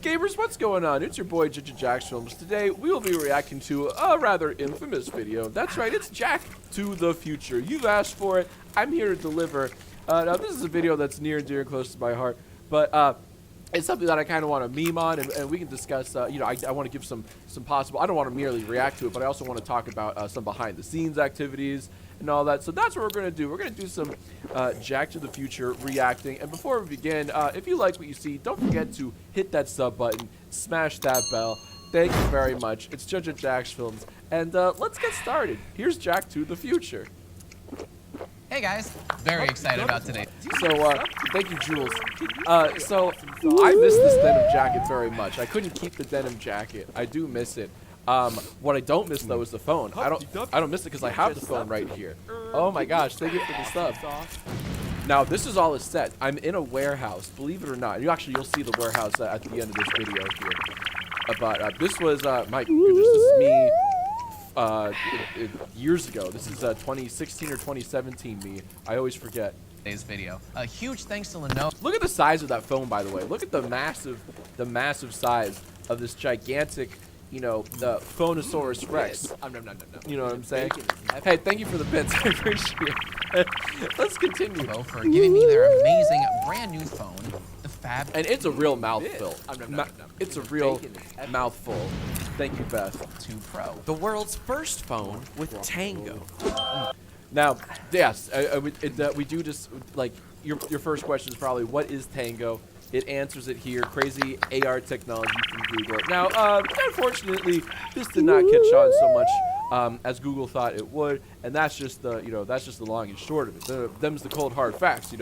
Gamers, what's going on? It's your boy Jax Films. Today we will be reacting to a rather infamous video. That's right, it's Jack to the Future. You've asked for it. I'm here to deliver. Now this is a video that's near and dear and close to my heart, but it's something that I kind of want to meme on, and we can discuss. I want to give some possible. I don't want to merely react to it, but I also want to talk about some behind the scenes activities and all that. So that's what we're gonna do. We're gonna do some Jack to the Future reacting. And before we begin, if you like what you see, don't forget to hit that sub button, smash that bell. Thank you very much. It's Jax Films, and let's get started. Here's Jack to the Future. Hey guys, very excited about today. So, thank you, Jules. So I miss this denim jacket very much. I couldn't keep the denim jacket. I do miss it. What I don't miss though is the phone. I don't miss it because I have the phone right here. Oh my gosh, thank you for the sub. Now this is all a set. I'm in a warehouse, believe it or not. You'll see the warehouse at the end of this video here. But this was my goodness, this is me. Years ago. This is 2016 or 2017 me. I always forget. Today's video. A huge thanks to Lenovo. Look at the size of that phone, by the way. Look at the massive size of this gigantic, the Phonosaurus Rex. You know what I'm saying? Hey, thank you for the bits. I appreciate it. Let's continue. For giving me their amazing brand new phone, the Fab. And it's a real mouthful. It's a real mouthful. Thank you, Beth. 2 Pro. The world's first phone with Tango. Now, yes, we do just, like, your first question is probably, what is Tango? It answers it here. Crazy AR technology from Google. Now, unfortunately, this did not catch on so much as Google thought it would, and that's just the, long and short of it. Them's the cold hard facts,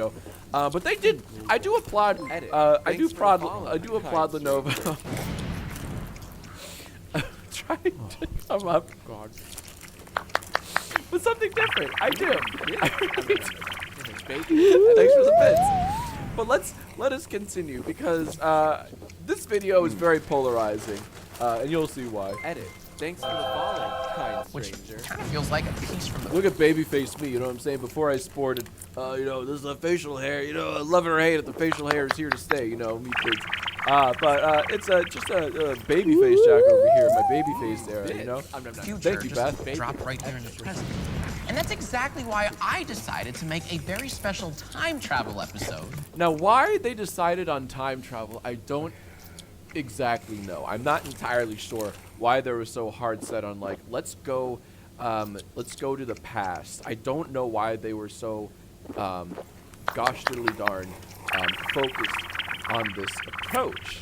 But they did. I do applaud. I do applaud Lenovo. Trying to come up. God. With something different. I do. Thanks for the bits. But let us continue because this video is very polarizing, and you'll see why. Edit. Thanks for the follow, kind Which stranger. kind of feels like a piece from the. Look at babyface me, you know what I'm saying? Before I sported, this is a facial hair, love it or hate it, the facial hair is here to stay, me kids. But it's just a babyface Jack over here, my babyface era, Future Thank you, just Beth. dropped right there in the present. And that's exactly why I decided to make a very special time travel episode. Now, why they decided on time travel, I don't exactly know. I'm not entirely sure why they were so hard set on, like, let's go to the past. I don't know why they were so gosh diddly darn focused on this approach.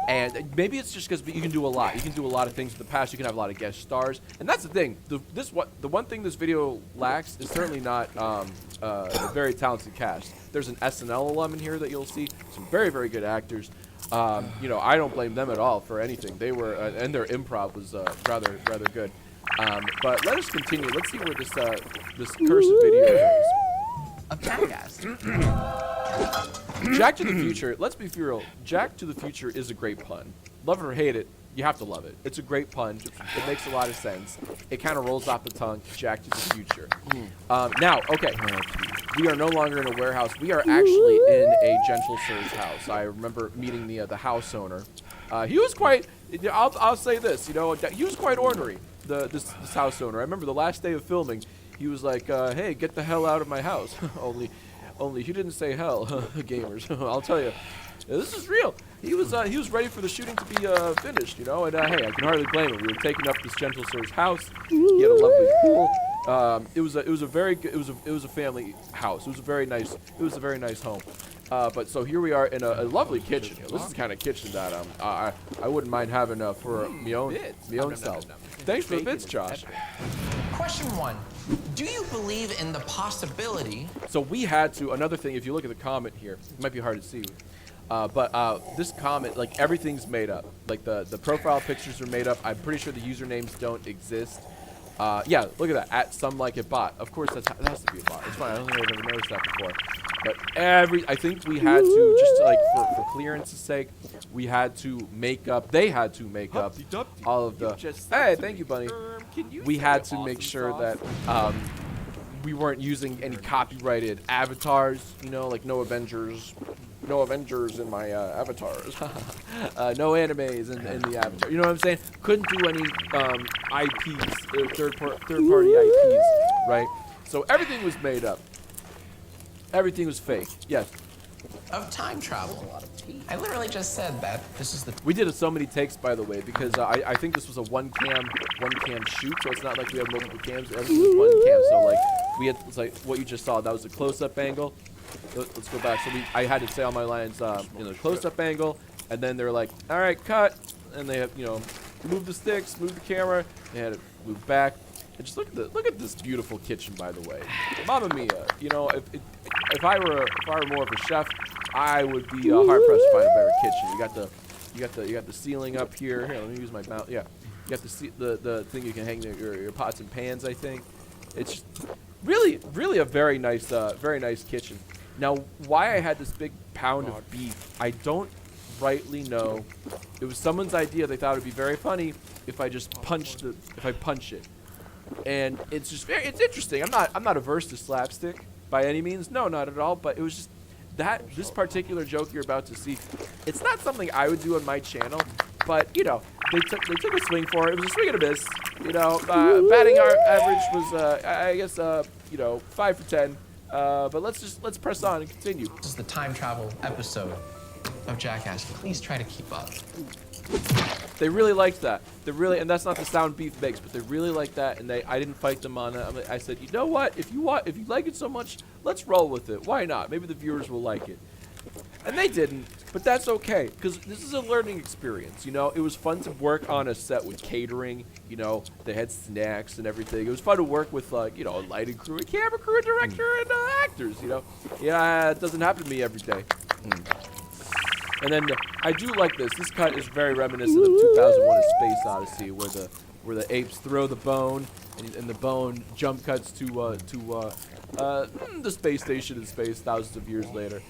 And maybe it's just because you can do a lot. You can do a lot of things in the past. You can have a lot of guest stars, and that's the thing. The one thing this video lacks is certainly not a very talented cast. There's an SNL alum in here that you'll see. Some very, very good actors. I don't blame them at all for anything. They were, and their improv was rather good. But let us continue. Let's see where this cursed video goes. A jackass. Jack to the Future, let's be real, Jack to the Future is a great pun. Love it or hate it, you have to love it. It's a great pun. It makes a lot of sense. It kind of rolls off the tongue, Jack to the Future. Now, okay, we are no longer in a warehouse. We are actually in a gentle sir's house. I remember meeting the house owner. He was quite, I'll say this, he was quite ornery, this house owner. I remember the last day of filming, he was like, hey, get the hell out of my house. Only he didn't say hell, gamers. I'll tell you, this is real. He was ready for the shooting to be finished, and hey, I can hardly blame him. We were taking up this gentle sir's house. He had a lovely pool. It was a very good. It was a family house. It was a very nice home. But so here we are in a lovely kitchen. This is the kind of kitchen that I wouldn't mind having for me own self. Thanks for the bits, Josh. Question 1. Do you believe in the possibility? So we had to, another thing, if you look at the comment here, it might be hard to see, but this comment, like, everything's made up. Like, the profile pictures are made up. I'm pretty sure the usernames don't exist. Yeah, look at that, @SomeLikeItBot. Of course, that has to be a bot. It's fine, I don't think I've ever noticed that before. But I think we had to, just to, like, for clearance's sake, we had to make up, they had to make up all of the, hey, thank you, Bunny. We had to make sure that we weren't using any copyrighted avatars, like no Avengers no Avengers in my avatars. No animes in the avatar. You know what I'm saying? Couldn't do any IPs, third-party IPs, right? So everything was made up. Everything was fake. Yes. Of time travel. I literally just said that this is the We did so many takes, by the way, because I think this was a one cam shoot, so it's not like we had multiple cams. Everything was one cam, so like it's like what you just saw. That was a close-up angle. Let's go back. So I had to say all my lines in a close-up angle, and then they're like, all right, cut, and they have move the sticks, move the camera. They had to move back. And just look at this beautiful kitchen, by the way. Mamma mia! If I were more of a chef, I would be hard pressed to find a better kitchen. You got the ceiling up here. Here, let me use my mouth. Yeah, you got the thing you can hang your pots and pans. I think it's just really a very nice kitchen. Now, why I had this big pound of beef, I don't rightly know. It was someone's idea. They thought it'd be very funny if I just punch it. And it's just it's interesting. I'm not averse to slapstick by any means. No, not at all. But it was just this particular joke you're about to see. It's not something I would do on my channel. But they took a swing for it. It was a swing and a miss. Batting average was I guess 5 for 10. But let's press on and continue. This is the time travel episode of Jackass. Please try to keep up. They really liked that. And that's not the sound beef makes, but they really liked that, and I didn't fight them on it. I said, you know what? If you like it so much, let's roll with it. Why not? Maybe the viewers will like it. And they didn't, but that's okay, because this is a learning experience. It was fun to work on a set with catering. They had snacks and everything. It was fun to work with, a lighting crew, a camera crew, a director, and actors. It doesn't happen to me every day. And then I do like this. This cut is very reminiscent of 2001: A Space Odyssey, where the apes throw the bone, and the bone jump cuts to the space station in space thousands of years later.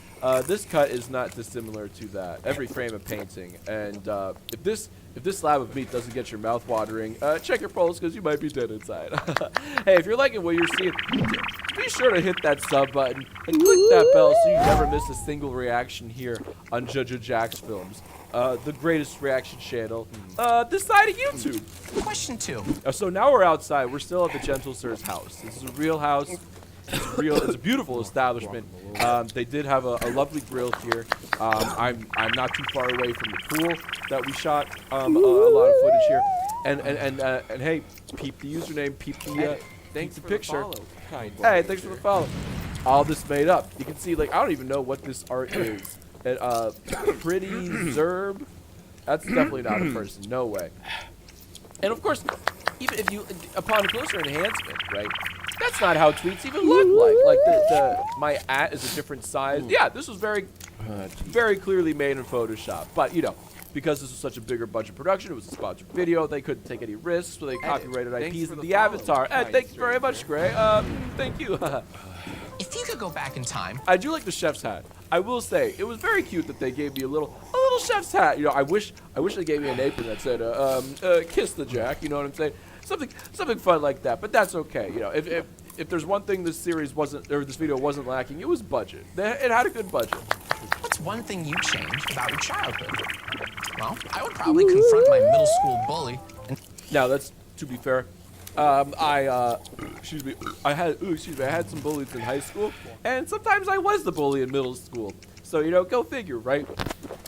This cut is not dissimilar to that. Every frame a painting. And if this slab of meat doesn't get your mouth watering, check your pulse because you might be dead inside. Hey, if you're liking what you're seeing, be sure to hit that sub button and click that bell so you never miss a single reaction here on Judge Jack's Films, the greatest reaction channel this side of YouTube. Question 2. So now we're outside. We're still at the Gentle Sir's house. This is a real house. It's a beautiful establishment. They did have a lovely grill here. I'm not too far away from the pool that we shot a lot of footage here. And hey, peep the username, peep the picture. Hey, thanks for the follow. All this made up. You can see, I don't even know what this art is. Pretty Zerb. That's definitely not a person. No way. And of course, even if you, upon closer enhancement, right? That's not how tweets even look like. Like my @ is a different size. Yeah, this was very clearly made in Photoshop. But because this was such a bigger budget production, it was a sponsored video. They couldn't take any risks, so they copyrighted IPs in the avatar. Thank you very much, Gray. Thank you. If you could go back in time, I do like the chef's hat. I will say it was very cute that they gave me a little chef's hat. I wish they gave me an apron that said "Kiss the Jack." You know what I'm saying? Something fun like that. But that's okay. If there's one thing this video wasn't lacking, it was budget. It had a good budget. what's one thing you changed about your childhood? Well, I would probably confront my middle school bully. Now, that's to be fair. I had some bullies in high school, and sometimes I was the bully in middle school. So, go figure, right?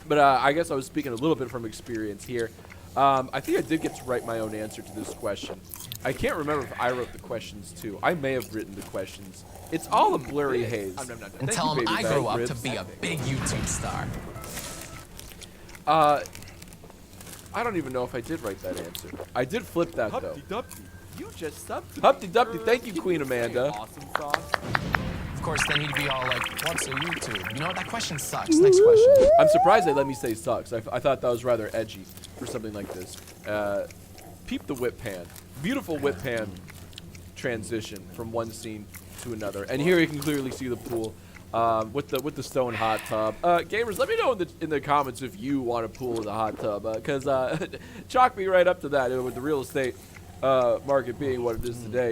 But I guess I was speaking a little bit from experience here. I think I did get to write my own answer to this question. I can't remember if I wrote the questions too. I may have written the questions. It's all a blurry haze. And tell him I grew up to be a big YouTube star. I don't even know if I did write that answer. I did flip that though. You just subbed. Humpty Dumpty, thank you, Queen Amanda. Awesome sauce. Of course, then he'd be all like, what's a YouTube? You know what, that question sucks. Next question. I'm surprised they let me say sucks. I thought that was rather edgy for something like this. Peep the whip pan. Beautiful whip pan transition from one scene to another. And here you can clearly see the pool with the stone hot tub. Gamers, let me know in the comments if you want a pool with a hot tub, because chalk me right up to that. With the real estate market being what it is today,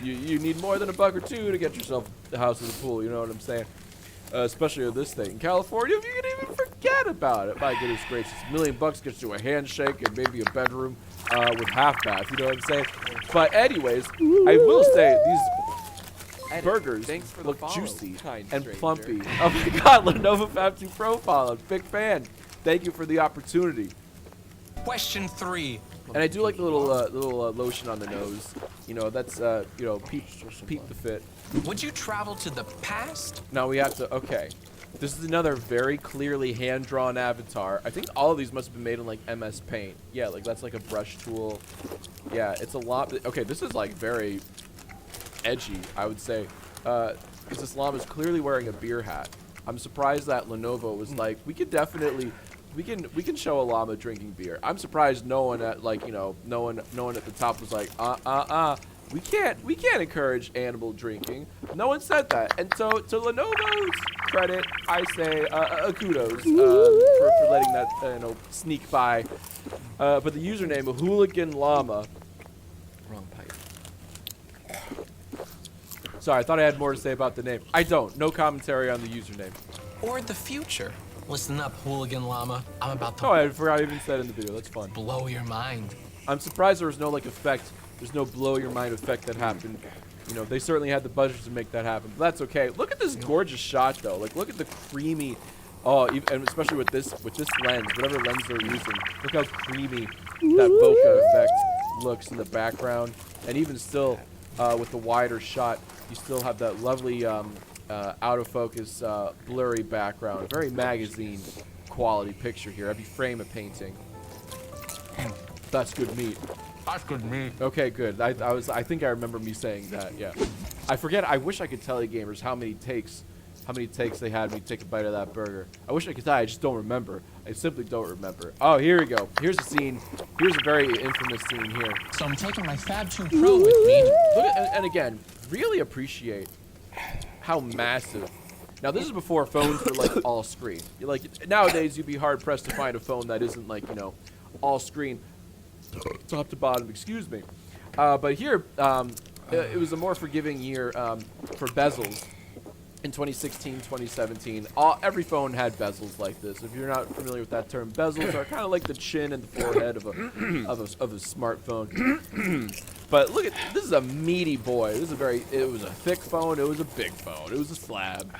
you need more than $1 or $2 to get yourself a house with a pool. You know what I'm saying? especially with this thing. In California, you can even forget about it. My goodness gracious, $1 million gets you a handshake and maybe a bedroom with half bath. You know what I'm saying? But anyways, I will say these burgers look juicy and plumpy. Oh my God, Lenovo Fab 2 profile, big fan. Thank you for the opportunity. Question 3. And I do like the little lotion on the nose. You know, that's you know, peep the fit. Would you travel to the past? Now we have to. Okay, this is another very clearly hand-drawn avatar. I think all of these must have been made in like MS Paint. Yeah, like that's like a brush tool. Yeah, it's a lot. Okay, this is like very edgy, I would say, because this llama is clearly wearing a beer hat. I'm surprised that Lenovo was like, we could definitely. We can show a llama drinking beer. I'm surprised no one at like, you know, no one at the top was like we can't encourage animal drinking. No one said that. And so to Lenovo's credit, I say kudos for letting that you know, sneak by. But the username Hooligan Llama. Wrong pipe. Sorry, I thought I had more to say about the name. I don't. No commentary on the username. Or the future? Listen up, Hooligan Llama. I'm about to Oh, I forgot I even said in the video. That's fun. blow your mind. I'm surprised there was no like effect. There's no blow your mind effect that happened. You know, they certainly had the budget to make that happen. But that's okay. Look at this gorgeous shot though. Like look at the creamy. Oh, and especially with this lens, whatever lens they're using. Look how creamy that bokeh effect looks in the background. And even still, with the wider shot, you still have that lovely out of focus, blurry background. Very magazine quality picture here. Every frame a painting. That's good meat. That's good meat. Okay, good. I think I remember me saying that. Yeah. I forget. I wish I could tell you gamers how many takes they had me take a bite of that burger. I wish I could tell. I just don't remember. I simply don't remember. Oh, here we go. Here's a scene. Here's a very infamous scene here. So I'm taking my Fab 2 Pro with me. Look at, and again, really appreciate how massive. Now this is before phones were like all screen. Like nowadays, you'd be hard pressed to find a phone that isn't like, you know, all screen, top to bottom. Excuse me. But here, it was a more forgiving year for bezels. In 2016, 2017, every phone had bezels like this. If you're not familiar with that term, bezels are kind of like the chin and the forehead of a smartphone. But look at this is a meaty boy. This is it was a thick phone. It was a big phone. It was a slab.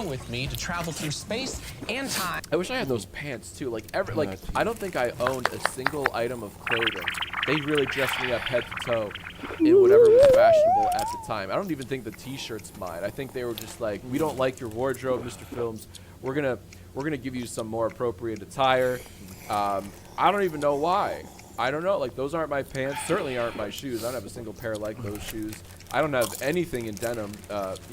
With me to travel through space and time. I wish I had those pants too. Like I don't think I owned a single item of clothing. They really dressed me up head to toe in whatever was fashionable at the time. I don't even think the T-shirt's mine. I think they were just like, we don't like your wardrobe, Mr. Films. We're gonna give you some more appropriate attire. I don't even know why. I don't know. Like those aren't my pants. Certainly aren't my shoes. I don't have a single pair like those shoes. I don't have anything in denim.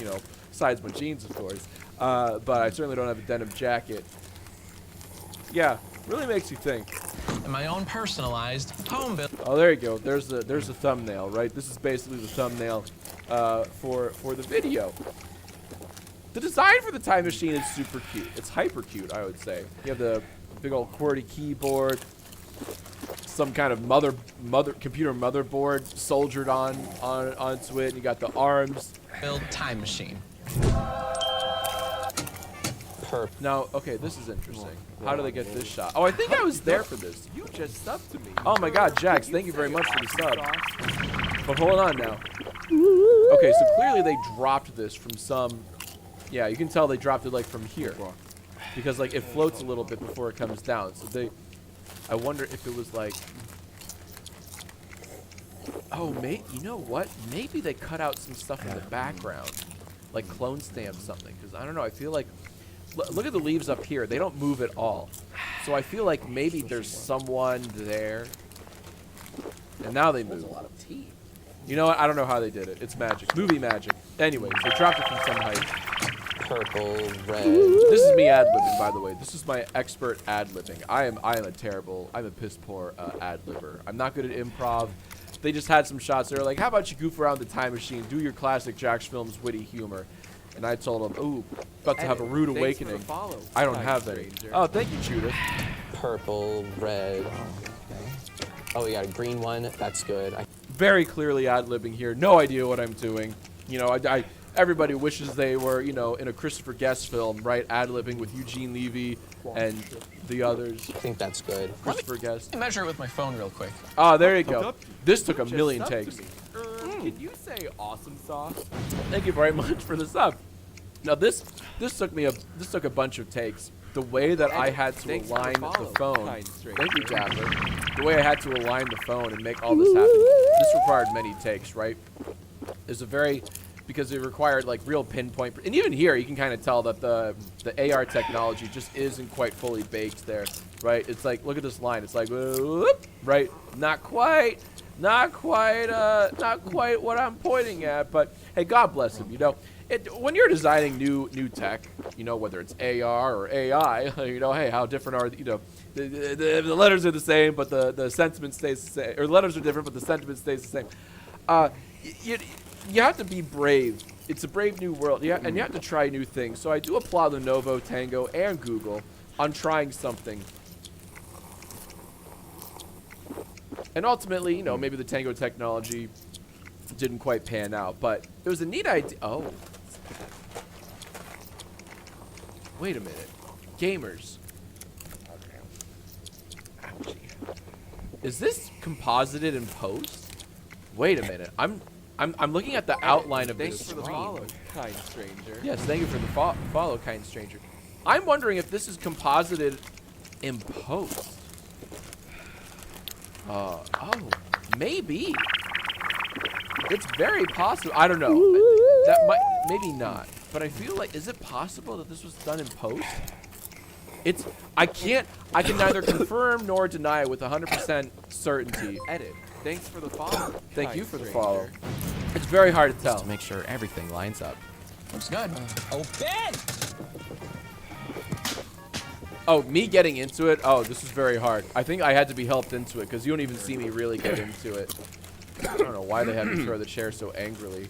You know, besides my jeans, of course. But I certainly don't have a denim jacket. Yeah, really makes you think. And my own personalized home build. Oh, there you go. There's the thumbnail, right? This is basically the thumbnail for the video. The design for the time machine is super cute. It's hyper cute, I would say. You have the big old QWERTY keyboard, some kind of computer motherboard soldered onto it. And you got the arms. Build time machine. Now, okay, this is interesting. How do they get this shot? Oh, I think I was there for this. You just subbed to me. Oh my God, Jax, thank you very much for the sub. But hold on now. Okay, so clearly they dropped this from some. Yeah, you can tell they dropped it like from here, because like it floats a little bit before it comes down. So I wonder if it was like. Oh, you know what? Maybe they cut out some stuff in the background, like clone stamp something. Because I don't know. I feel like. Look at the leaves up here. They don't move at all. So I feel like maybe there's someone there. And now they move. A lot of teeth. You know what? I don't know how they did it. It's magic. Movie magic. Anyways, they dropped it from some height. Purple, red. This is me ad-libbing, by the way. This is my expert ad-libbing. I'm a piss poor ad-libber. I'm not good at improv. They just had some shots. They were like, how about you goof around the time machine, do your classic Jax Films witty humor. And I told him, ooh, about to have a rude awakening. I don't have any. Oh, thank you, Judith. Purple, red. Oh, we got a green one. That's good. Very clearly ad-libbing here. No idea what I'm doing. You know, everybody wishes they were, you know, in a Christopher Guest film, right? Ad-libbing with Eugene Levy and the others. I think that's good. Christopher Guest. Let me measure it with my phone real quick. Oh, there you go. Up. This took a Just million sub to takes. me. Can you say awesome sauce? Thank you very much for the sub. Now this took a bunch of takes. The way that I had to Thanks for the align the follow, phone. kind stranger. Thank you, Japper. The way I had to align the phone and make all this happen. This required many takes, right? It's a very because it required like real pinpoint. And even here, you can kind of tell that the AR technology just isn't quite fully baked there, right? It's like look at this line. It's like whoop, right? Not quite what I'm pointing at. But hey, God bless him. You know. When you're designing new tech, you know, whether it's AR or AI, you know, hey, how different are, you know, the letters are the same, but the sentiment stays the same, or letters are different, but the sentiment stays the same. You have to be brave. It's a brave new world, yeah, and you have to try new things. So I do applaud Lenovo, Tango, and Google on trying something. And ultimately, you know, maybe the Tango technology didn't quite pan out, but it was a neat idea. Oh. Wait a minute. Gamers. Ouchie. Is this composited in post? Wait a minute. I'm looking at the outline of Thanks this for the screen. follow, kind stranger. Yes, thank you for the follow, kind stranger. I'm wondering if this is composited in post. Oh, maybe. It's very possible. I don't know. That might, maybe not. But I feel like, is it possible that this was done in post? I can neither confirm nor deny with 100% certainty. Edit. Thanks for the follow. Thank kind you for the stranger. follow. It's very hard to tell. To make sure everything lines up. Looks good. Open! Oh, me getting into it? Oh, this is very hard. I think I had to be helped into it because you don't even see me really get into it. I don't know why they had me throw the chair so angrily.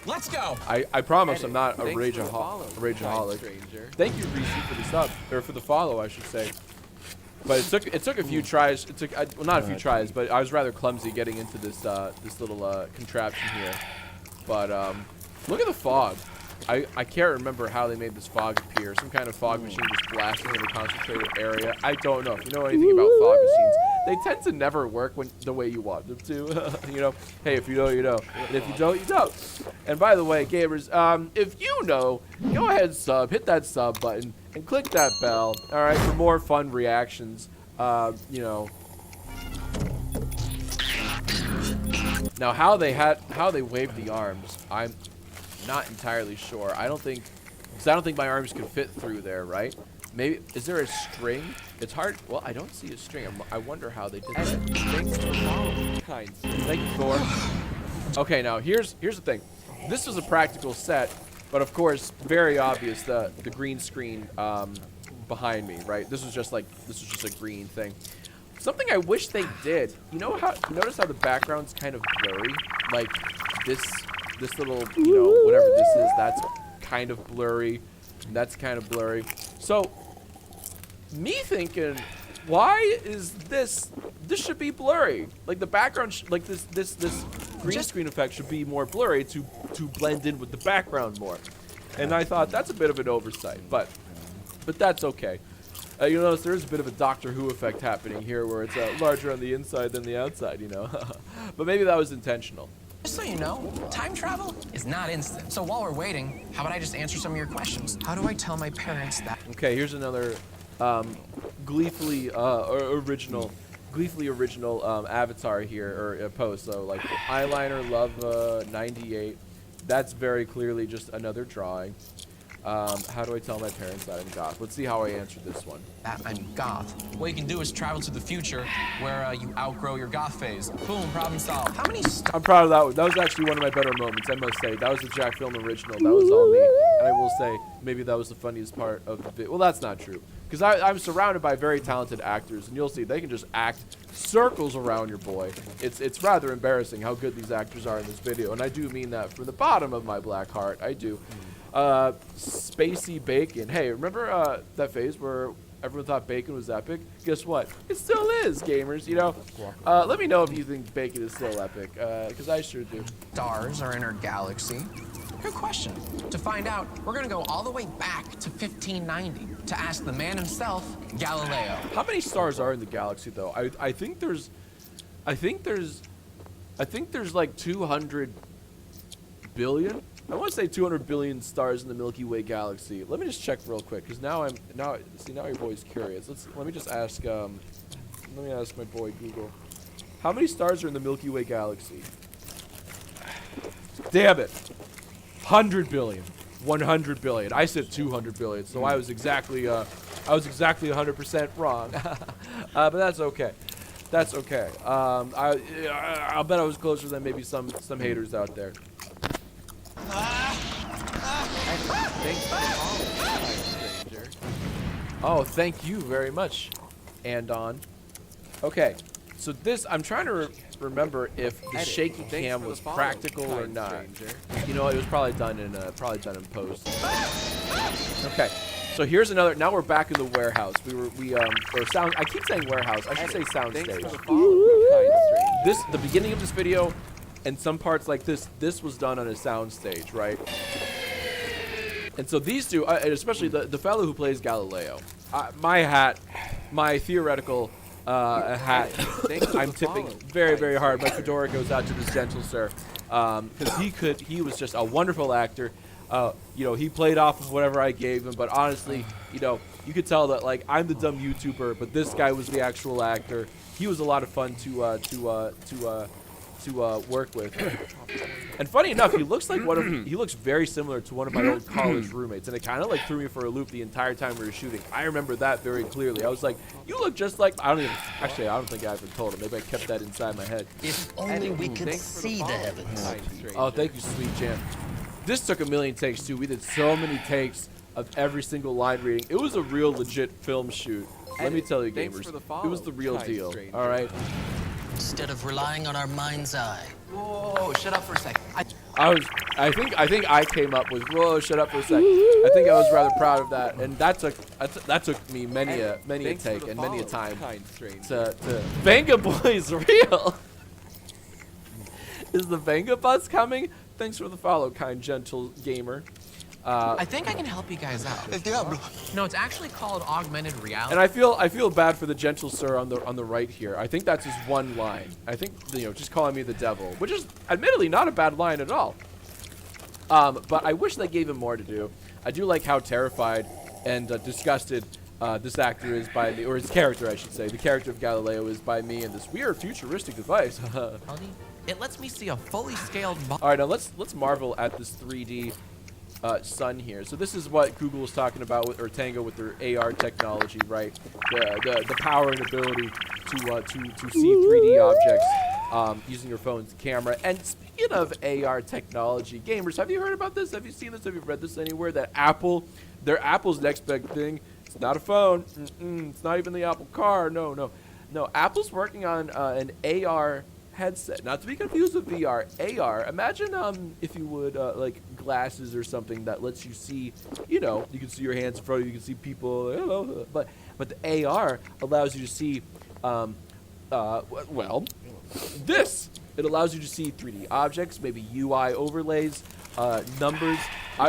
Let's go! I promise Edit. I'm not a Thanks for the follow, rageaholic. kind stranger. Thank you, Reese, for the sub, or for the follow, I should say. But it took a few tries. It took well, not a few tries, but I was rather clumsy getting into this little contraption here. But look at the fog. I can't remember how they made this fog appear. Some kind of fog machine just blasting in a concentrated area. I don't know. If you know anything about fog machines, they tend to never work the way you want them to. You know, hey, if you know, you know. And if you don't, you don't. And by the way, gamers, if you know, go ahead and hit that sub button, and click that bell, all right, for more fun reactions. You know. Now, how they waved the arms, I'm not entirely sure. I don't think my arms could fit through there, right? Maybe, is there a string? It's hard. Well, I don't see a string. I wonder how they did that. Thanks for the follow, kind stranger. Thank you, Thor. Okay, now here's the thing. This is a practical set, but of course, very obvious the green screen behind me, right? This was just a green thing. Something I wish they did. Notice how the background's kind of blurry? Like this little, whatever this is, that's kind of blurry. And that's kind of blurry. So, me thinking, why is this should be blurry? Like the background, like this green screen effect should be more blurry to blend in with the background more. And I thought that's a bit of an oversight, but that's okay. You'll notice there is a bit of a Doctor Who effect happening here where it's larger on the inside than the outside, But maybe that was intentional. Just so you know, time travel is not instant. So while we're waiting, how about I just answer some of your questions? How do I tell my parents that? Okay, here's another gleefully original avatar here, or post. So like eyeliner love 98. That's very clearly just another drawing. How do I tell my parents that I'm goth? Let's see how I answer this one. That I'm goth. What you can do is travel to the future where you outgrow your goth phase. Boom, problem solved. How many I'm proud of that one. That was actually one of my better moments, I must say. That was a Jack Film original. That was all me. And I will say, maybe that was the funniest part of the video. Well, that's not true. Because I'm surrounded by very talented actors, and you'll see they can just act circles around your boy. It's rather embarrassing how good these actors are in this video, and I do mean that from the bottom of my black heart. I do. Spacey Bacon. Hey, remember that phase where everyone thought bacon was epic. Guess what? It still is, gamers. You know. Let me know if you think bacon is still epic, because I sure do. Stars are in our galaxy? Good question. To find out, we're gonna go all the way back to 1590 to ask the man himself, Galileo. How many stars are in the galaxy, though? I think there's like 200 billion. I want to say 200 billion stars in the Milky Way galaxy. Let me just check real quick, because now your boy's curious. Let me just ask let me ask my boy Google. How many stars are in the Milky Way galaxy? Damn it. 100 billion. 100 billion. I said 200 billion, so I was exactly 100% wrong. But that's okay. That's okay. I'll bet I was closer than maybe some haters out there. Thanks for the follow, kind stranger. Oh, thank you very much, Andon. Okay, so this, I'm trying to remember if the Edit. shaky Thanks cam for the was follow, practical or kind not. stranger. You know, it was probably done in post. Okay, so here's another. Now we're back in the warehouse. Or sound. I keep saying warehouse. I should say sound Thanks stage. for the follow, kind stranger. The beginning of this video, and some parts like this was done on a sound stage, right? And so these two, and especially the fellow who plays Galileo, my theoretical hat, I'm tipping very, very hard. My fedora goes out to this gentle sir, because he was just a wonderful actor. You know, he played off of whatever I gave him, but honestly, you know, you could tell that like I'm the dumb YouTuber, but this guy was the actual actor. He was a lot of fun to work with. And funny enough, he looks like he looks very similar to one of my old college roommates, and it kind of like threw me for a loop the entire time we were shooting. I remember that very clearly. I was like, "You look just like." I don't think I even told him. Maybe I kept that inside my head. If only we could Thanks for see the follow, heavens. kind stranger. Oh, thank you, sweet Jan. This took a million takes too. We did so many takes of every single line reading. It was a real legit film shoot. Let me tell you, Thanks gamers, for the it was follow, the real kind deal. stranger. All right. Instead of relying on our mind's eye. Whoa, shut up for a sec. I think I came up with whoa, shut up for a sec. I think I was rather proud of that, and that took me many a Thanks for take the and many a follow, time kind stranger. to Venga Boy is real. Is the Venga bus coming? Thanks for the follow, kind gentle gamer. I think I can help you guys out. No, it's actually called augmented reality. And I feel bad for the gentle sir on the right here. I think that's his one line. I think, you know, just calling me the devil, which is admittedly not a bad line at all. But I wish they gave him more to do. I do like how terrified and disgusted this actor is by me, or his character, I should say. The character of Galileo is by me and this weird futuristic device. It lets me see a fully scaled All right, now let's marvel at this 3D sun here. So this is what Google was talking about with, or Tango with their AR technology, right? The power and ability to see 3D objects using your phone's camera. And speaking of AR technology, gamers, have you heard about this? Have you seen this? Have you read this anywhere? That Apple's next big thing. It's not a phone. It's not even the Apple car. No. Apple's working on an AR headset, not to be confused with VR. AR. Imagine, if you would, like glasses or something that lets you see, you know, you can see your hands in front of you, you can see people, hello. But the AR allows you to see, well, this. It allows you to see 3D objects, maybe UI overlays, numbers.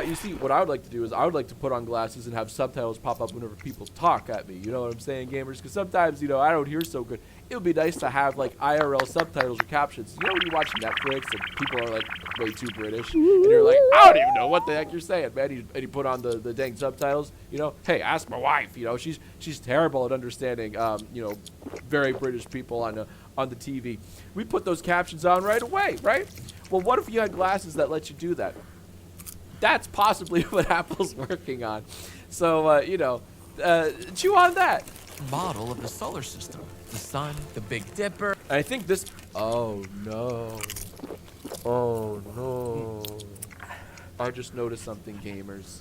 You see, what I would like to do is I would like to put on glasses and have subtitles pop up whenever people talk at me. You know what I'm saying, gamers? Because sometimes, you know, I don't hear so good. It would be nice to have, like, IRL subtitles or captions. You know when you watch Netflix and people are, like, way too British? And you're like, I don't even know what the heck you're saying, man. And you put on the dang subtitles, you know? Hey, ask my wife, you know? She's terrible at understanding, you know, very British people on the TV. We put those captions on right away, right? Well, what if you had glasses that let you do that? That's possibly what Apple's working on. So, you know, chew on that. model of the solar system. The sun, the Big Dipper. I think this. Oh no. Oh no. I just noticed something, gamers.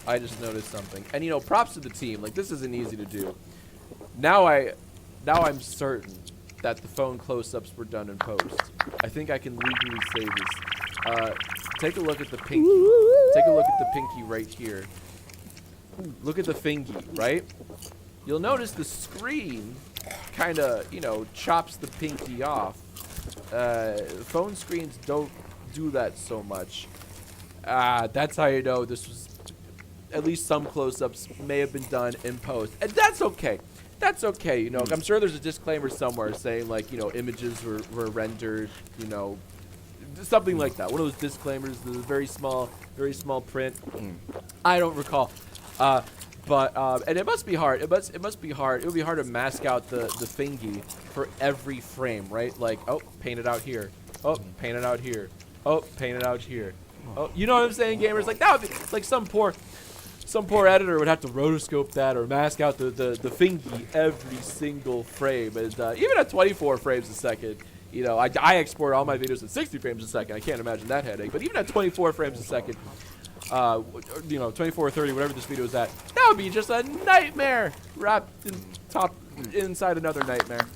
I just noticed something. And you know, props to the team. Like, this isn't easy to do. Now I'm certain that the phone close-ups were done in post. I think I can legally say this. Take a look at the pinky. Take a look at the pinky right here. Look at the fingy, right? you'll notice the screen kind of, you know, chops the pinky off. Phone screens don't do that so much. That's how you know this was, at least some close-ups may have been done in post. And that's okay. That's okay, you know. I'm sure there's a disclaimer somewhere saying, like, you know, images were rendered, you know, something like that. One of those disclaimers, the very small print. I don't recall. And it must be hard. It must be hard. It would be hard to mask out the thingy for every frame, right? Like, oh, paint it out here. Oh, paint it out here. Oh, paint it out here. Oh, you know what I'm saying, gamers? Like, that would be like some poor editor would have to rotoscope that or mask out the thingy every single frame. And even at 24 frames a second, you know, I export all my videos at 60 frames a second. I can't imagine that headache. But even at 24 frames a second, you know, 24 or 30, whatever this video is at, that would be just a nightmare wrapped inside another nightmare.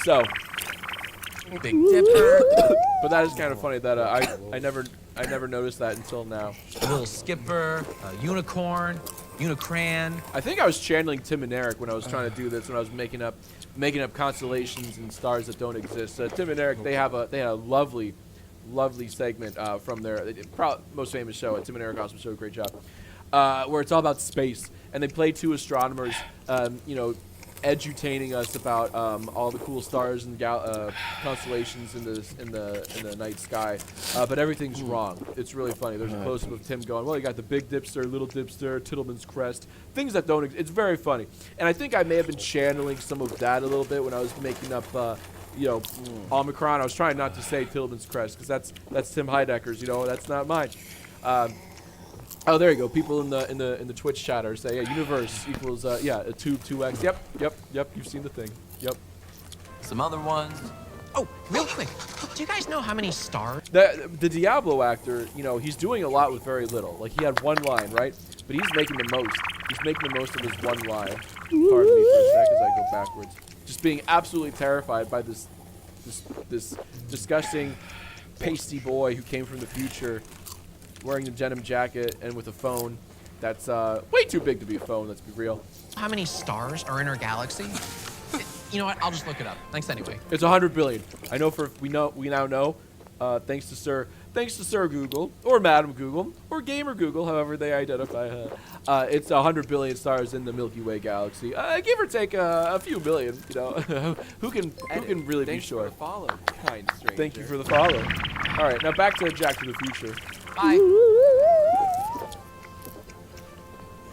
So, Big Dipper, but that is kind of funny that I never noticed that until now. a little skipper, a unicorn, unicran. I think I was channeling Tim and Eric when I was trying to do this, when I was making up constellations and stars that don't exist. Tim and Eric, they had a lovely segment from their most famous show, Tim and Eric Awesome Show, great job, where it's all about space, and they play two astronomers, you know, edutaining us about all the cool stars and constellations in the night sky, but everything's wrong. It's really funny. There's a close-up of Tim going, well, you got the Big Dipster, Little Dipster, Tittleman's Crest, things that don't. It's very funny, and I think I may have been channeling some of that a little bit when I was making up. You know, Omicron. I was trying not to say Tillman's Crest because that's Tim Heidecker's. You know, that's not mine. Oh, there you go. People in the Twitch chatter say, yeah, universe equals yeah, a tube 2x. Yep. You've seen the thing. Yep. Some other ones. Oh, real quick, do you guys know how many stars? The Diablo actor, you know, he's doing a lot with very little. Like, he had one line, right? But he's making the most. He's making the most of his one line. Pardon me for a sec as I go backwards. Just being absolutely terrified by this disgusting pasty boy who came from the future, wearing the denim jacket and with a phone that's way too big to be a phone. Let's be real. How many stars are in our galaxy? You know what? I'll just look it up. Thanks anyway. It's 100 billion. I know we now know. Thanks to Sir Google or Madam Google or Gamer Google, however they identify her. It's 100 billion stars in the Milky Way galaxy. Give or take a few billion. You know, who can really be sure? Thanks for the follow, kind stranger. Thank you for the follow. All right, now back to Jack to the Future. Bye.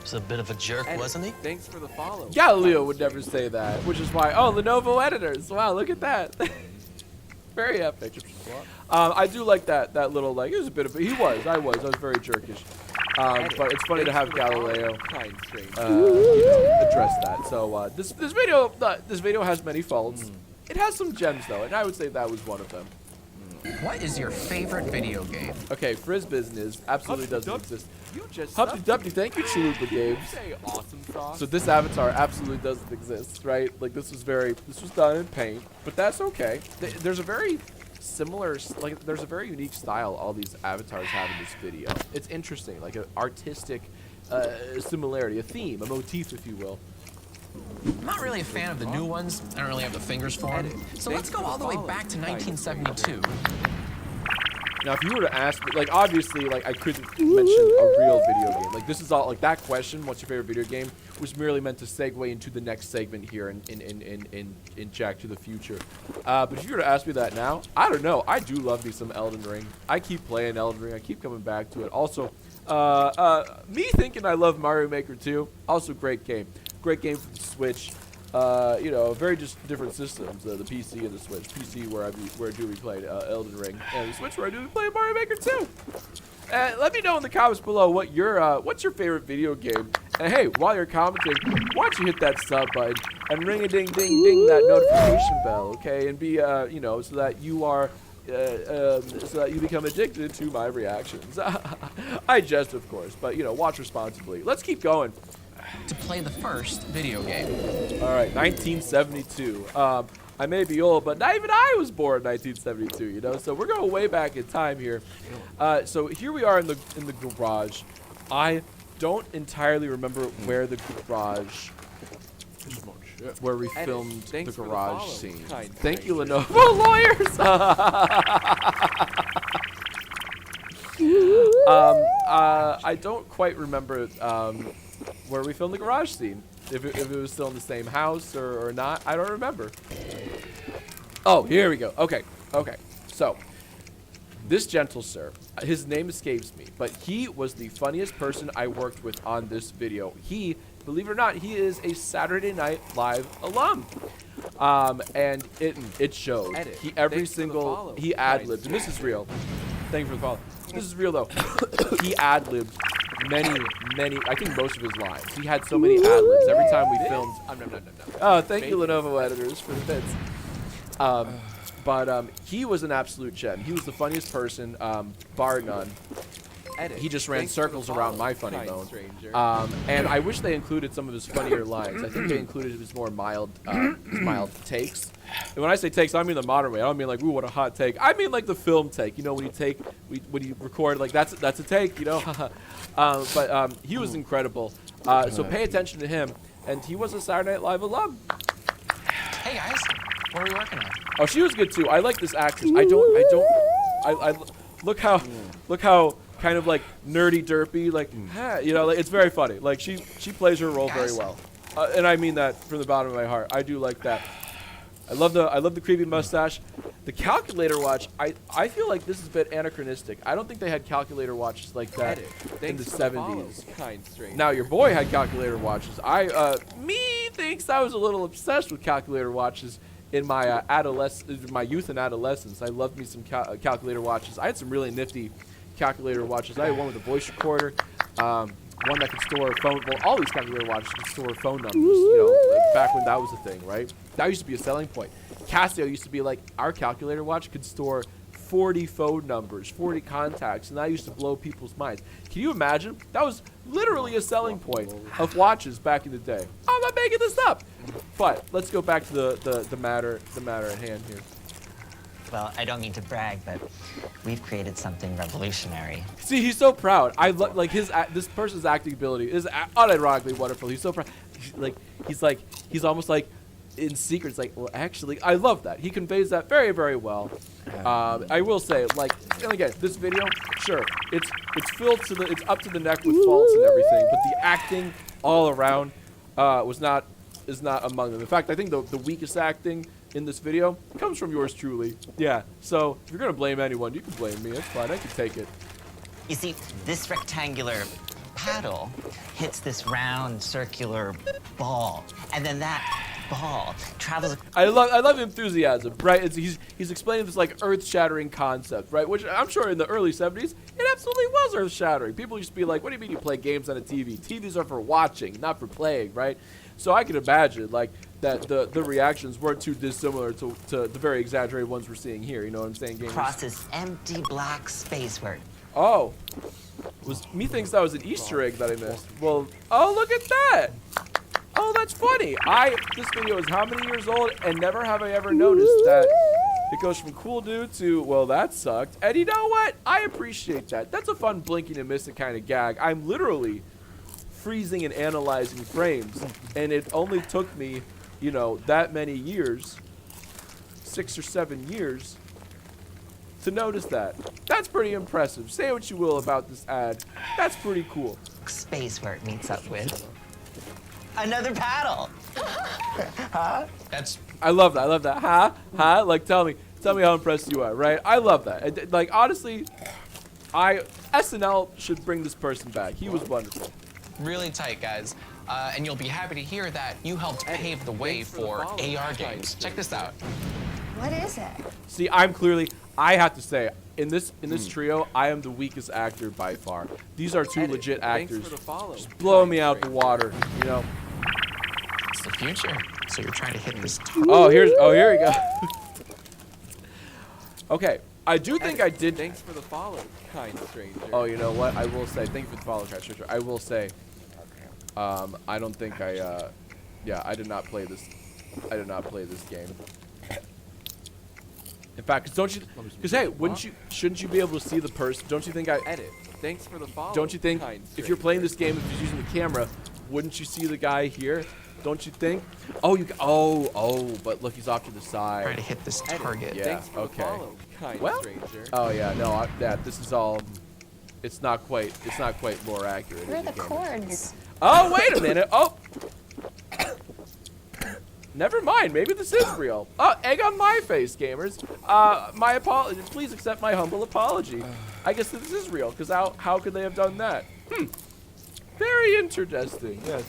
Was a bit of a jerk, wasn't he? Thanks for the follow. Galileo would never say that, which is why. Oh, Lenovo editors. Wow, look at that. Very epic. I do like that little, like, it was a bit of a, I was very jerkish. But it's funny to have Galileo Kind stranger. you know, address that. So this video has many faults. It has some gems though, and I would say that was one of them. What is your favorite video game? Okay, Frizz Business absolutely doesn't exist. You just Humpty Dumpty, thank you, Chalupa Did Games. you say awesome sauce? So this avatar absolutely doesn't exist, right? Like this was done in paint, but that's okay. There's a very there's a very unique style all these avatars have in this video. It's interesting, like an artistic similarity, a theme, a motif, if you will. I'm not really a fan of the new ones. I don't really have the fingers for them. So let's go all the way back to 1972. Now, if you were to ask me, like, obviously, like, I couldn't mention a real video game. Like, this is all, like, that question, what's your favorite video game, was merely meant to segue into the next segment here in Jack to the Future. But if you were to ask me that now, I don't know. I do love me some Elden Ring. I keep playing Elden Ring. I keep coming back to it. Also, me thinking I love Mario Maker 2, also great game. Great game for the Switch. You know, very just different systems, the PC and the Switch. PC where I do replay Elden Ring, and the Switch where I do replay Mario Maker 2. Let me know in the comments below what's your favorite video game. And hey, while you're commenting, why don't you hit that sub button and ring a ding ding ding that notification bell, okay? And be you know, so that you are so that you become addicted to my reactions. I jest, of course, but you know, watch responsibly. Let's keep going. To play the first video game. All right, 1972. I may be old, but not even I was born in 1972. You know, so we're going way back in time here. So here we are in the garage. I don't entirely remember where the garage, where we Edit. filmed Thanks the for the garage follow, scene. kind Thank you, stranger. Lenovo lawyers. I don't quite remember where we filmed the garage scene. If it was still in the same house or not, I don't remember. Oh, here we go. Okay. So, this gentle sir, his name escapes me, but he was the funniest person I worked with on this video. He, believe it or not, he is a Saturday Night Live alum. And it showed. Edit. He every Thanks for the single follow, he ad-libbed, and this is real. Thank you for the follow. This is real though. He ad-libbed many, I think most of his lines. He had so many ad-libs every time we filmed. Oh, thank you, Lenovo editors, for the bits. But he was an absolute gem. He was the funniest person, bar none. Edit. He just ran Thanks for the circles around follow, my funny kind bone. stranger. And I wish they included some of his funnier lines. I think they included his more mild, mild takes. And when I say takes, I mean the modern way. I don't mean like, ooh, what a hot take. I mean like the film take. You know, when you record, like that's a take. You know, but he was incredible. So pay attention to him. And he was a Saturday Night Live alum. Hey guys, what are we working on? Oh, she was good too. I like this actress. I look how kind of like nerdy derpy, like, you know, like it's very funny. Like she plays her role very well, and I mean that from the bottom of my heart. I do like that. I love the creepy mustache. The calculator watch. I feel like this is a bit anachronistic. I don't think they had calculator watches like that Edit. in the Thanks for the follow, 70s. kind stranger. Now your boy had calculator watches. Me thinks I was a little obsessed with calculator watches in my my youth and adolescence. I loved me some calculator watches. I had some really nifty calculator watches. I had one with a voice recorder, one that could store phone. Well, all these calculator watches could store phone numbers. You know, like back when that was a thing, right? That used to be a selling point. Casio used to be like, our calculator watch could store 40 phone numbers, 40 contacts, and that used to blow people's minds. Can you imagine? That was literally a selling point of watches back in the day. I'm not making this up. But let's go back to the matter at hand here. Well, I don't mean to brag, but we've created something revolutionary. See, he's so proud. I like this person's acting ability is unironically wonderful. He's so proud. He's almost like in secret. It's like, well, actually, I love that. He conveys that very, very well. I will say, like, and again, this video, sure, it's filled to it's up to the neck with faults and everything, but the acting all around is not among them. In fact, I think the weakest acting in this video comes from yours truly. Yeah. So if you're gonna blame anyone, you can blame me. That's fine. I can take it. You see, this rectangular paddle hits this round circular ball, and then that ball travels. I love enthusiasm, right? He's explaining this like earth-shattering concept, right? Which I'm sure in the early 70s, it absolutely was earth-shattering. People used to be like, what do you mean you play games on a TV? TVs are for watching, not for playing, right? So I can imagine like that the reactions weren't too dissimilar to the very exaggerated ones we're seeing here. You know what I'm saying, gamers? Across this empty black space where Oh, methinks that was an Easter egg that I missed. Well, oh, look at that. Oh, that's funny. This video is how many years old, and never have I ever noticed that it goes from cool dude to, well, that sucked. And you know what? I appreciate that. That's a fun blinking and missing kind of gag. I'm literally freezing and analyzing frames, and it only took me, you know, that many years, 6 or 7 years, to notice that. That's pretty impressive. Say what you will about this ad. That's pretty cool. space where it meets up with another paddle. That's I love that. I love that. Huh? Like, tell me how impressed you are, right? I love that. Like, honestly, SNL should bring this person back. He was wonderful. really tight, guys. And you'll be happy to hear that you helped pave the way for AR games. Check this out. What is it? See, I have to say, in this trio, I am the weakest actor by far. These are two legit actors. Thanks for the follow. Just blowing me out the water, you know. It's the future, so you're trying to hit this. Oh, here we go. Okay, I do think I did. Thanks for the follow, kind stranger. Oh, you know what? I will say, thank you for the follow, kind stranger. I will say, I don't think yeah, I did not play this. I did not play this game. In fact, because hey, shouldn't you be able to see the person? Don't you think Edit. Thanks for the follow. don't you think kind if you're playing stranger. this game, if you're using the camera, wouldn't you see the guy here? Don't you think? Oh, but look, he's off to the Try to side. hit this Yeah, target. Thanks for okay. the follow, kind Well- stranger. Oh yeah, no, this is all. It's not quite lore accurate. Where are is the it, gamers? cords? Oh, wait a minute. Oh. Never mind. Maybe this is real. Oh, egg on my face, gamers. My apology. Please accept my humble apology. I guess this is real, because how could they have done that? Very interesting. Yes.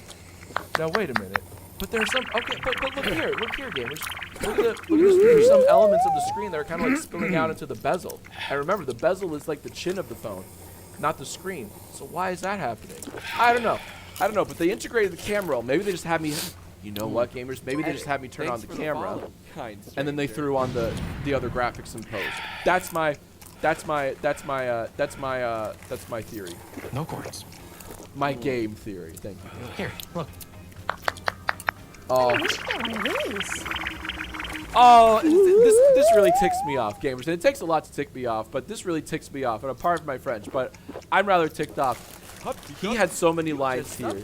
Now, wait a minute. But there's some. Okay, but look here, gamers. Look at this. There's some elements of the screen that are kind of like spilling out into the bezel. And remember, the bezel is like the chin of the phone, not the screen. So why is that happening? I don't know. But they integrated the camera roll. Maybe they just had me. You know what, gamers? Maybe they just had me turn on Thanks the for camera, follow, kind and then they stranger. threw on the other graphics in post. That's my theory. No cords. My game theory. Thank you. Here, look. Oh. We should get one of these. Oh, this really ticks me off, gamers. And it takes a lot to tick me off, but this really ticks me off. And pardon my French, but I'm rather ticked off. He had so many lines here.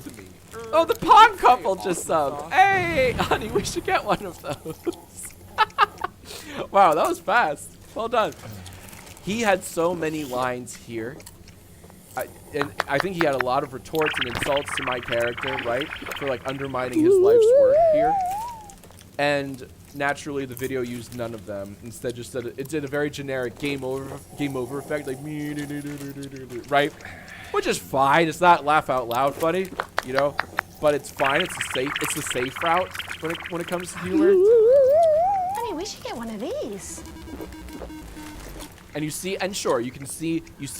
Oh, the Pond couple just subbed. Hey, honey, we should get one of those. Wow, that was fast. Well done. He had so many lines here. And I think he had a lot of retorts and insults to my character, right? For like undermining his life's work here. And naturally, the video used none of them. Instead, just said it did a very generic game over effect, like right, which is fine. It's not laugh out loud funny, you know, but it's fine. It's the safe route when it comes to humor. Honey, we should get one of these. And you see, and sure, you see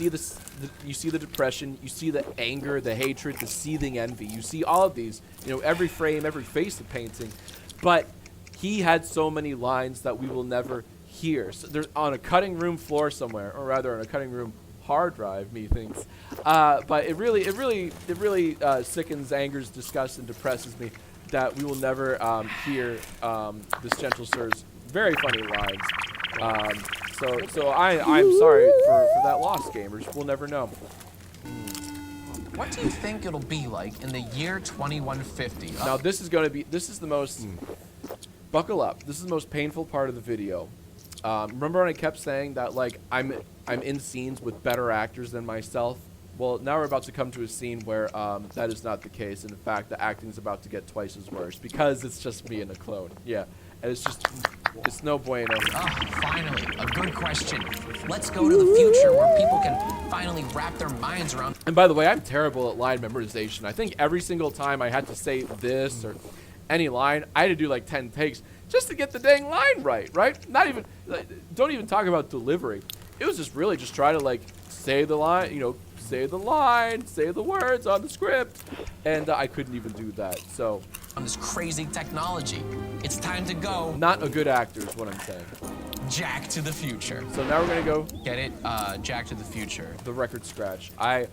the depression, you see the anger, the hatred, the seething envy. You see all of these, you know, every frame, every face of painting. But he had so many lines that we will never hear. So there's on a cutting room floor somewhere, or rather on a cutting room hard drive, methinks. But it really sickens, angers, disgusts, and depresses me that we will never hear this gentle sir's very funny lines. So I'm sorry for that loss, gamers. We'll never know. What do you think it'll be like in the year 2150? Now this is the most, buckle up. This is the most painful part of the video. Remember when I kept saying that like I'm in scenes with better actors than myself? Well, now we're about to come to a scene where that is not the case. And in fact, the acting's about to get twice as worse because it's just me and a clone. Yeah, and it's no bueno. Finally, a good question. Let's go to the future where people can finally wrap their minds around. And by the way, I'm terrible at line memorization. I think every single time I had to say this or any line, I had to do like 10 takes just to get the dang line right? Not even, don't even talk about delivery. It was just really just try to like say the line, you know, say the line, say the words on the script. And I couldn't even do that, so. On this crazy technology. It's time to go. Not a good actor is what I'm saying. Jack to the future. So now we're gonna go Get it? Jack to the future. the record scratch. I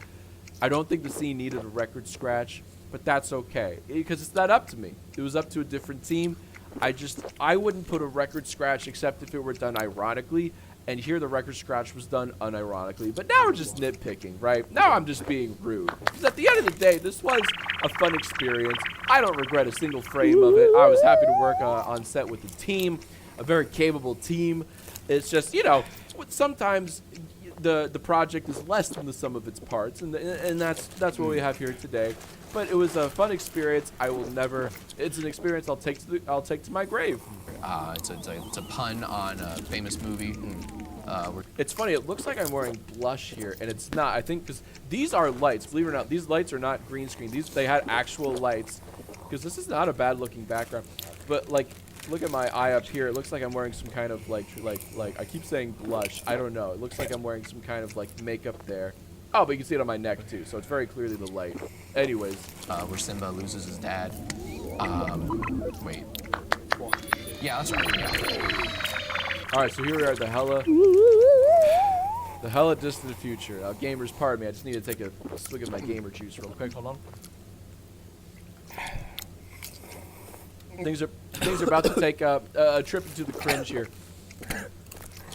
don't think the scene needed a record scratch, but that's okay because it's not up to me. It was up to a different team. I wouldn't put a record scratch except if it were done ironically, and here the record scratch was done unironically. But now we're just nitpicking, right? Now I'm just being rude. Because at the end of the day, this was a fun experience. I don't regret a single frame of it. I was happy to work on set with the team, a very capable team. It's just, you know, sometimes the project is less than the sum of its parts, and that's what we have here today. But it was a fun experience. I will never. It's an experience I'll take to my grave. It's a pun on a famous movie. It's funny. It looks like I'm wearing blush here, and it's not. I think because these are lights. Believe it or not, these lights are not green screen. They had actual lights. Because this is not a bad looking background, but like. Look at my eye up here. It looks like I'm wearing some kind of like I keep saying blush. I don't know. It looks like I'm wearing some kind of like makeup there. Oh, but you can see it on my neck too, so it's very clearly the light. Anyways, where Simba loses his dad. Wait. Yeah, that's right. Yeah. all right. So here we are at the hella distant future. Gamers, pardon me. I just need to take a swig of my gamer juice real quick. Hold on. Things are about to take a trip into the cringe here.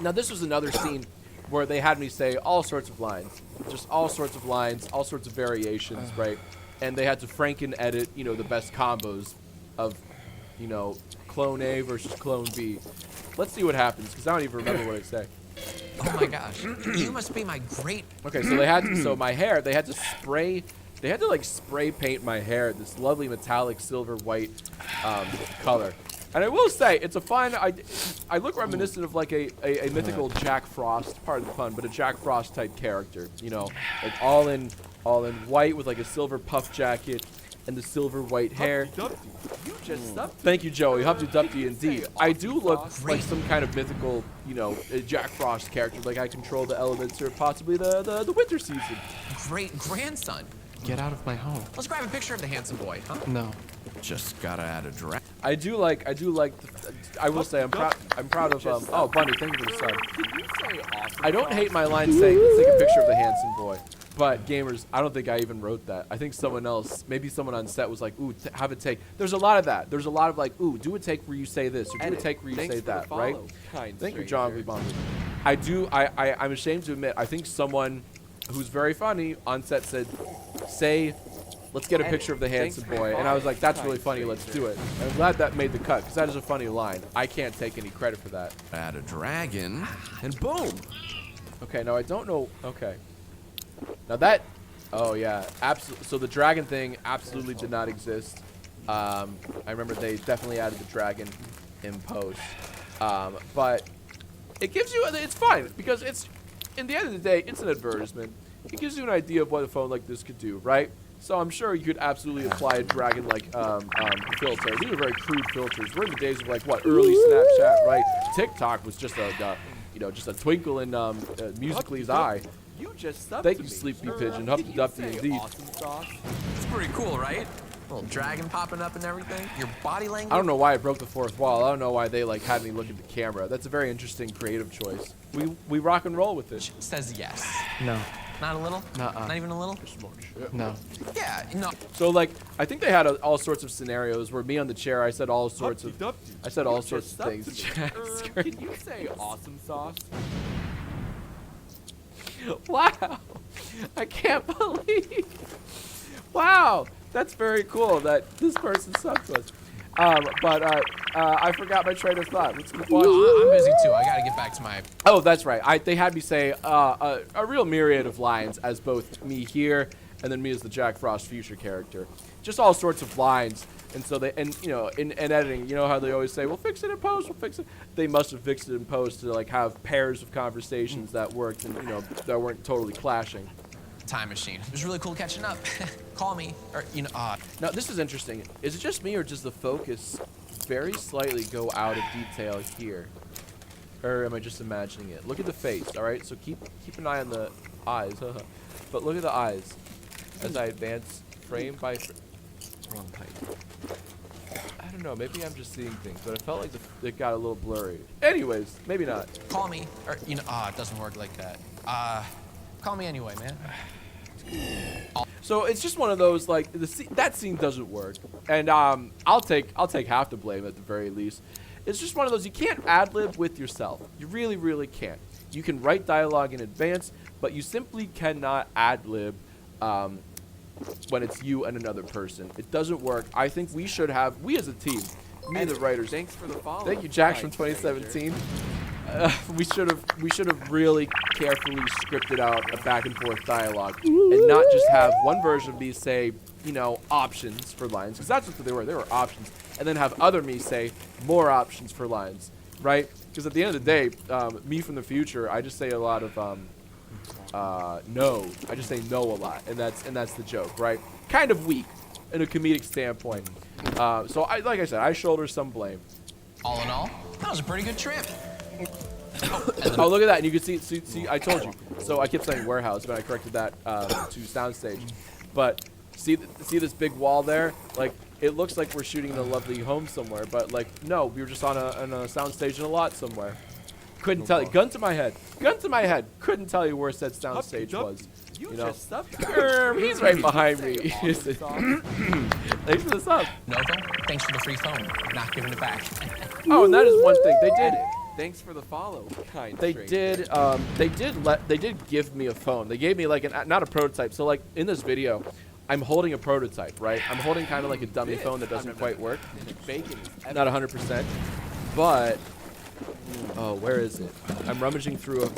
Now this was another scene where they had me say all sorts of lines, just all sorts of lines, all sorts of variations, right? And they had to Franken edit, you know, the best combos of, you know, clone A versus clone B. Let's see what happens, because I don't even remember what I say. Oh my gosh. You must be my great. Okay, so they had to, so my hair, they had to like spray paint my hair this lovely metallic silver white color. And I will say, it's a fun, I look reminiscent of like a mythical Jack Frost, part of the pun, but a Jack Frost type character, you know, like all in white with like a silver puff jacket and the silver white hair. Thank you, Joey. Humpty Dumpty indeed. I do look like some kind of mythical, you know, Jack Frost character. Like I control the elements or possibly the winter season. Great grandson. Get out of my home. Let's grab a picture of the handsome boy, huh? No. Just gotta add a drag. I do like. I will say I'm proud of. Oh, Bunny, thank you for the sub. Can you say awesome? I don't hate my line saying let's take a picture of the handsome boy. But gamers, I don't think I even wrote that. I think someone else, maybe someone on set was like, ooh, have a take. There's a lot of that. There's a lot of like, ooh, do a take where you say this, or do a take where you say that, right? Thank you, John Lee. I'm ashamed to admit, I think someone who's very funny on set said, let's get a picture of the handsome boy. And I was like, that's really funny, let's do it. And I'm glad that made the cut, because that is a funny line. I can't take any credit for that. Add a dragon, and boom. Okay, now I don't know. Okay. Now that, oh yeah, absolutely. So the dragon thing absolutely did not exist. I remember they definitely added the dragon in post. But it gives you, it's fine, because it's, in the end of the day, it's an advertisement. It gives you an idea of what a phone like this could do, right? So I'm sure you could absolutely apply a dragon-like filter. These are very crude filters. We're in the days of like what, early Snapchat, right? TikTok was just a, you know, just a twinkle in Musically's eye. You just Thank you, Sleepy Pigeon. Humpty Dumpty indeed. Awesome sauce. It's pretty cool, right? Little dragon popping up and everything. Your body language. I don't know why I broke the fourth wall. I don't know why they like had me look at the camera. That's a very interesting creative choice. We rock and roll with it. Says yes. No. Not a little? Nuh-uh. Not even a little? No. Yeah, no. So like I think they had all sorts of scenarios where me on the chair I said all sorts of things. Can you say awesome sauce? Wow. I can't believe. Wow. That's very cool that this person sucks us. I forgot my train of thought. Let's keep watching. I'm busy too. I gotta get back to my. Oh, that's right. They had me say a real myriad of lines as both me here and then me as the Jack Frost future character. Just all sorts of lines. And so you know, in editing, you know how they always say, we'll fix it in post, we'll fix it. They must have fixed it in post to like have pairs of conversations that worked and, you know, that weren't totally clashing. Time machine. It was really cool catching up. Call me, or you know. Now this is interesting. Is it just me or does the focus very slightly go out of detail here? Or am I just imagining it? Look at the face, all right? So keep an eye on the eyes, but look at the eyes as I advance frame by frame. Wrong pipe. I don't know, maybe I'm just seeing things, but it felt like it got a little blurry. Anyways, maybe not. Call me, or you know. It doesn't work like that. Call me anyway, man. So it's just one of those like that scene doesn't work, and I'll take half the blame at the very least. It's just one of those you can't ad-lib with yourself. You really can't. You can write dialogue in advance, but you simply cannot ad-lib when it's you and another person. It doesn't work. I think we should have, we as a team, me and the writers. Thanks for the follow. Thank you, Jax from 2017. We should have really carefully scripted out a back and forth dialogue and not just have one version of me say, you know, options for lines, because that's what they were. They were options, and then have other me say more options for lines, right? Because at the end of the day, me from the future, I just say a lot of no. I just say no a lot, and that's the joke, right? Kind of weak in a comedic standpoint. So like I said, I shoulder some blame. All in all, that was a pretty good trip. Oh, look at that. And you can see, I told you. So I kept saying warehouse, but I corrected that to soundstage. But see this big wall there? Like, it looks like we're shooting in a lovely home somewhere, but like, no, we were just on a soundstage in a lot somewhere. Couldn't tell you. Gun to my head. Couldn't tell you where said soundstage was. You know? He's right behind me. Thanks for the sub. Novo, thanks for the free phone. Not giving it back. Oh, and that is one thing. They did. Thanks for the follow, kind They stranger. they did give me a phone. They gave me like not a prototype. So like in this video, I'm holding a prototype, right? I'm holding kind of like a dummy phone that doesn't quite work. Bacon is Not 100%, but oh, where is it? I'm rummaging through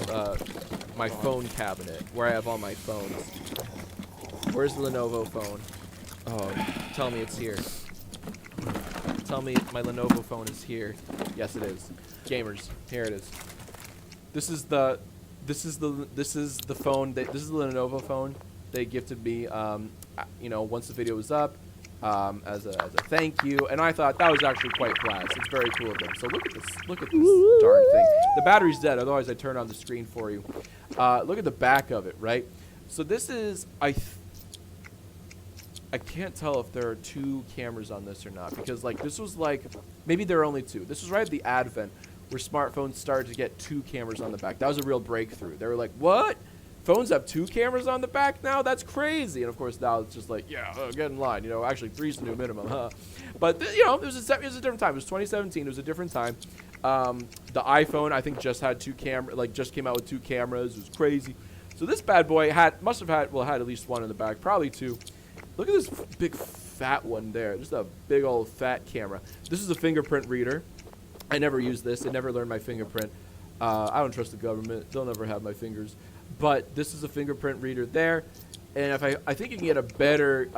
my phone cabinet where I have all my phones. Where's the Lenovo phone? Oh, tell me it's here. Tell me my Lenovo phone is here. Yes, it is. Gamers, here it is. This is the phone that this is the Lenovo phone they gifted me. You know, once the video was up, as a thank you, and I thought that was actually quite class. It's very cool of them. So look at this darn thing. The battery's dead, otherwise I turn on the screen for you. Look at the back of it, right? So this is I can't tell if there are 2 cameras on this or not, because like this was like maybe there are only 2. This was right at the advent where smartphones started to get 2 cameras on the back. That was a real breakthrough. They were like, what? Phones have 2 cameras on the back now? That's crazy. And of course now it's just like, yeah, get in line. You know, actually 3's the new minimum, huh? But you know, it was a different time. It was 2017. It was a different time. The iPhone I think just had 2 cameras, like just came out with 2 cameras. It was crazy. So this bad boy must have had at least 1 in the back, probably 2. Look at this big fat one there. Just a big old fat camera. This is a fingerprint reader. I never use this. I never learned my fingerprint. I don't trust the government. They'll never have my fingers. But this is a fingerprint reader there. And if I think you can get a better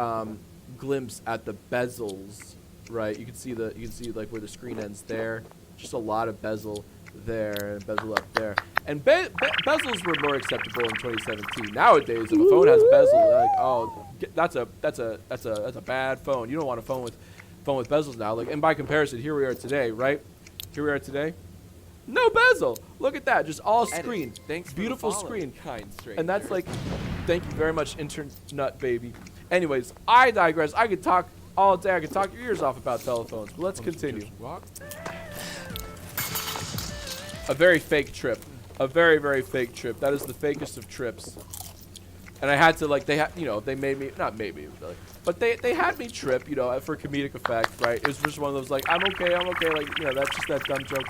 glimpse at the bezels, right? You can see like where the screen ends there. Just a lot of bezel there and bezel up there. And bezels were more acceptable in 2017. Nowadays, if a phone has bezel, they're like, oh, that's a bad phone. You don't want a phone with bezels now. Like, and by comparison, here we are today, right? Here we are today. No bezel. Look at that. Just all screen. Thanks. Beautiful for the follow, screen. kind stranger. And that's like, thank you very much, internet baby. Anyways, I digress. I could talk all day. I could talk your ears off about telephones. But let's continue. A very fake trip. A very, very fake trip. That is the fakest of trips. And I had to, like, they made me, not made me, really, but they had me trip, you know, for comedic effect, right? It was just one of those, like, I'm okay, like, you know, that's just that dumb joke.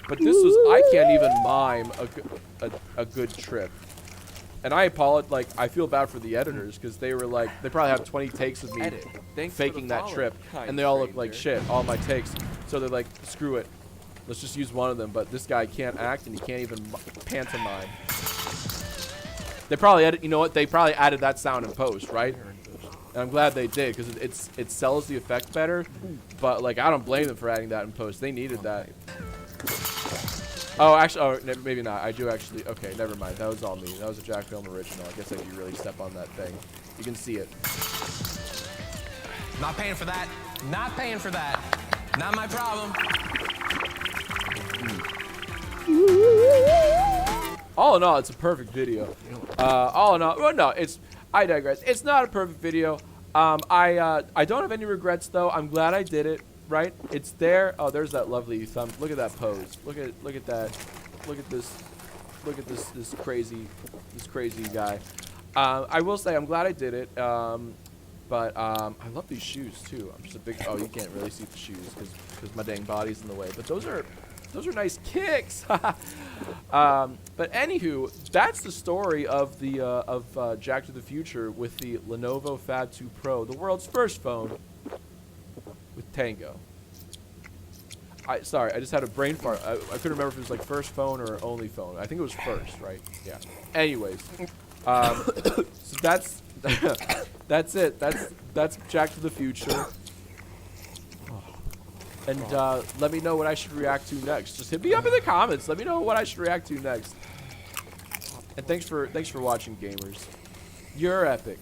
But this was, I can't even mime a good trip. And I apologize, like, I feel bad for the editors, because they were like, they probably have 20 takes of me faking that trip, and they all look like shit, all my takes. So they're like, screw it. Let's just use one of them, but this guy can't act, and he can't even pantomime. They probably you know what? They probably added that sound in post, right? And I'm glad they did, because it sells the effect better. But like, I don't blame them for adding that in post. They needed that. Oh, actually, maybe not. I do actually. Okay, never mind. That was all me. That was a Jack Film original. I guess if you really step on that thing, you can see it. Not paying for that. Not paying for that. Not my problem. All in all, it's a perfect video. All in all, well, no, I digress. It's not a perfect video. I don't have any regrets though. I'm glad I did it. Right? It's there. Oh, there's that lovely thumb. Look at that pose. Look at that. Look at this crazy guy. I will say I'm glad I did it. But I love these shoes too. I'm just a big. Oh, you can't really see the shoes because my dang body's in the way. But those are nice kicks. But anywho, that's the story of the Jack to the Future with the Lenovo Fab 2 Pro, the world's first phone with Tango. Sorry, I just had a brain fart. I couldn't remember if it was like first phone or only phone. I think it was first, right? Yeah. Anyways, so that's that's it. That's Jack to the Future. And let me know what I should react to next. Just hit me up in the comments. Let me know what I should react to next. And thanks for watching, gamers. You're epic.